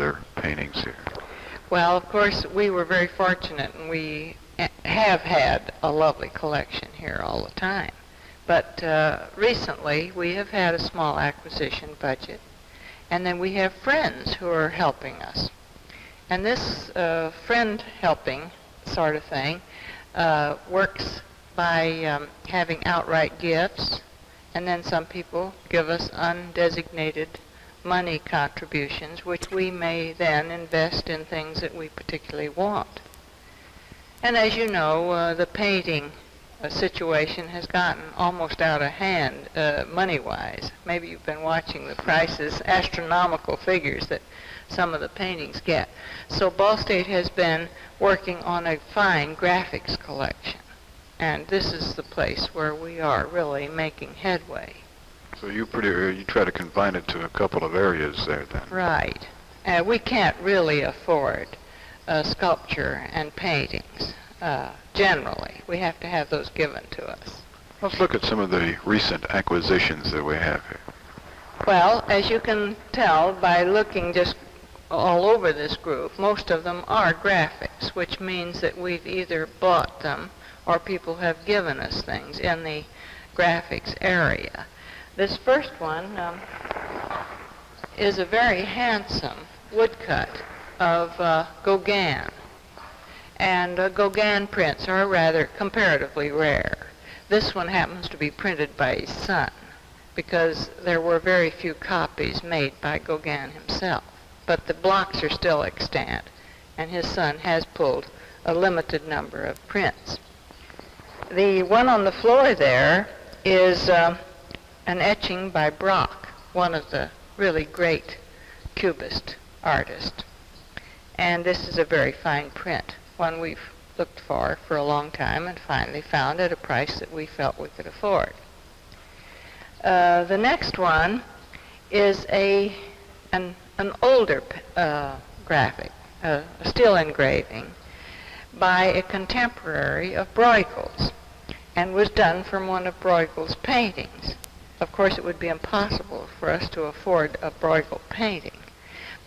their paintings here? Well, of course, we were very fortunate, and we have had a lovely collection here all the time. But recently, we have had a small acquisition budget, and then we have friends who are helping us. And this friend helping sort of thing works by having outright gifts, and then some people give us undesignated money contributions, which we may then invest in things that we particularly want. And as you know, the painting situation has gotten almost out of hand money-wise. Maybe you've been watching the prices, astronomical figures that some of the paintings get. So Ball State has been working on a fine graphics collection, and this is the place where we are really making headway. So you try to confine it to a couple of areas there then? Right. We can't really afford sculpture and paintings. Generally, we have to have those given to us. Let's look at some of the recent acquisitions that we have here. Well, as you can tell by looking just all over this group, most of them are graphics, which means that we've either bought them or people have given us things in the graphics area. This first one is a very handsome woodcut of Gauguin. And Gauguin prints are rather comparatively rare. This one happens to be printed by his son, because there were very few copies made by Gauguin himself. But the blocks are still extant, and his son has pulled a limited number of prints. The one on the floor there is an etching by Braque, one of the really great Cubist artists. And this is a very fine print, one we've looked for a long time and finally found at a price that we felt we could afford. The next one is an older graphic, a still engraving by a contemporary of Bruegel's, and was done from one of Bruegel's paintings. Of course, it would be impossible for us to afford a Bruegel painting,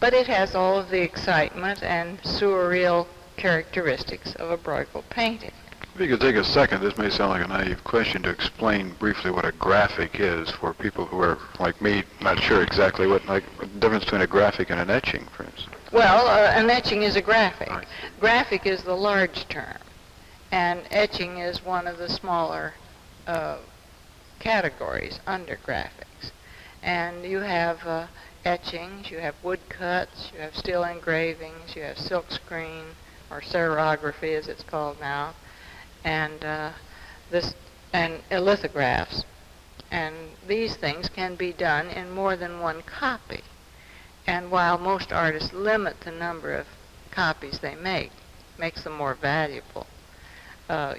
but it has all of the excitement and surreal characteristics of a Bruegel painting. If you could take a second, this may sound like a naive question, to explain briefly what a graphic is for people who are, like me, not sure exactly what the difference between a graphic and an etching, for instance. Well, an etching is a graphic. Right. Graphic is the large term, and etching is one of the smaller categories under graphics. And you have etchings, you have woodcuts, you have still engravings, you have silkscreen, or serography as it's called now, and lithographs. And these things can be done in more than one copy. And while most artists limit the number of copies they make, makes them more valuable,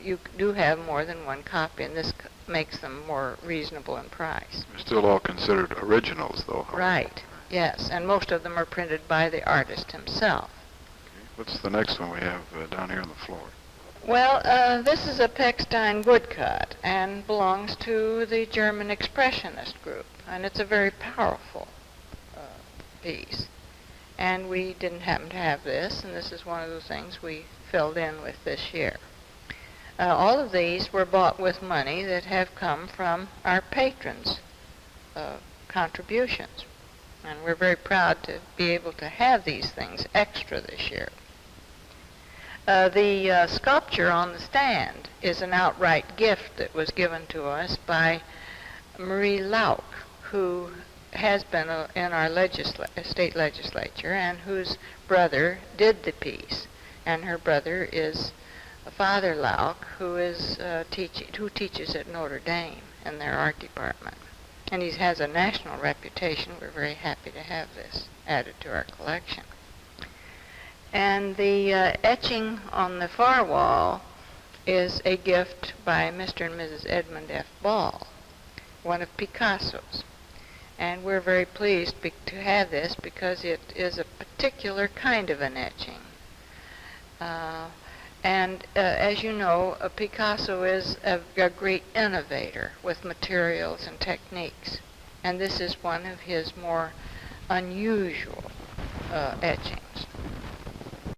you do have more than one copy, and this makes them more reasonable in price. They're still all considered originals, though. Right, yes, and most of them are printed by the artist himself. What's the next one we have down here on the floor? Well, this is a Pechstein woodcut and belongs to the German Expressionist group, and it's a very powerful piece. And we didn't happen to have this, and this is one of the things we filled in with this year. All of these were bought with money that have come from our patrons' contributions, and we're very proud to be able to have these things extra this year. The sculpture on the stand is an outright gift that was given to us by Marie Lauck, who has been in our state legislature and whose brother did the piece. And her brother is Father Lauck, who teaches at Notre Dame in their art department. And he has a national reputation. We're very happy to have this added to our collection. And the etching on the far wall is a gift by Mr. and Mrs. Edmund F. Ball, one of Picasso's. And we're very pleased to have this because it is a particular kind of an etching. As you know, Picasso is a great innovator with materials and techniques. And this is one of his more unusual etching.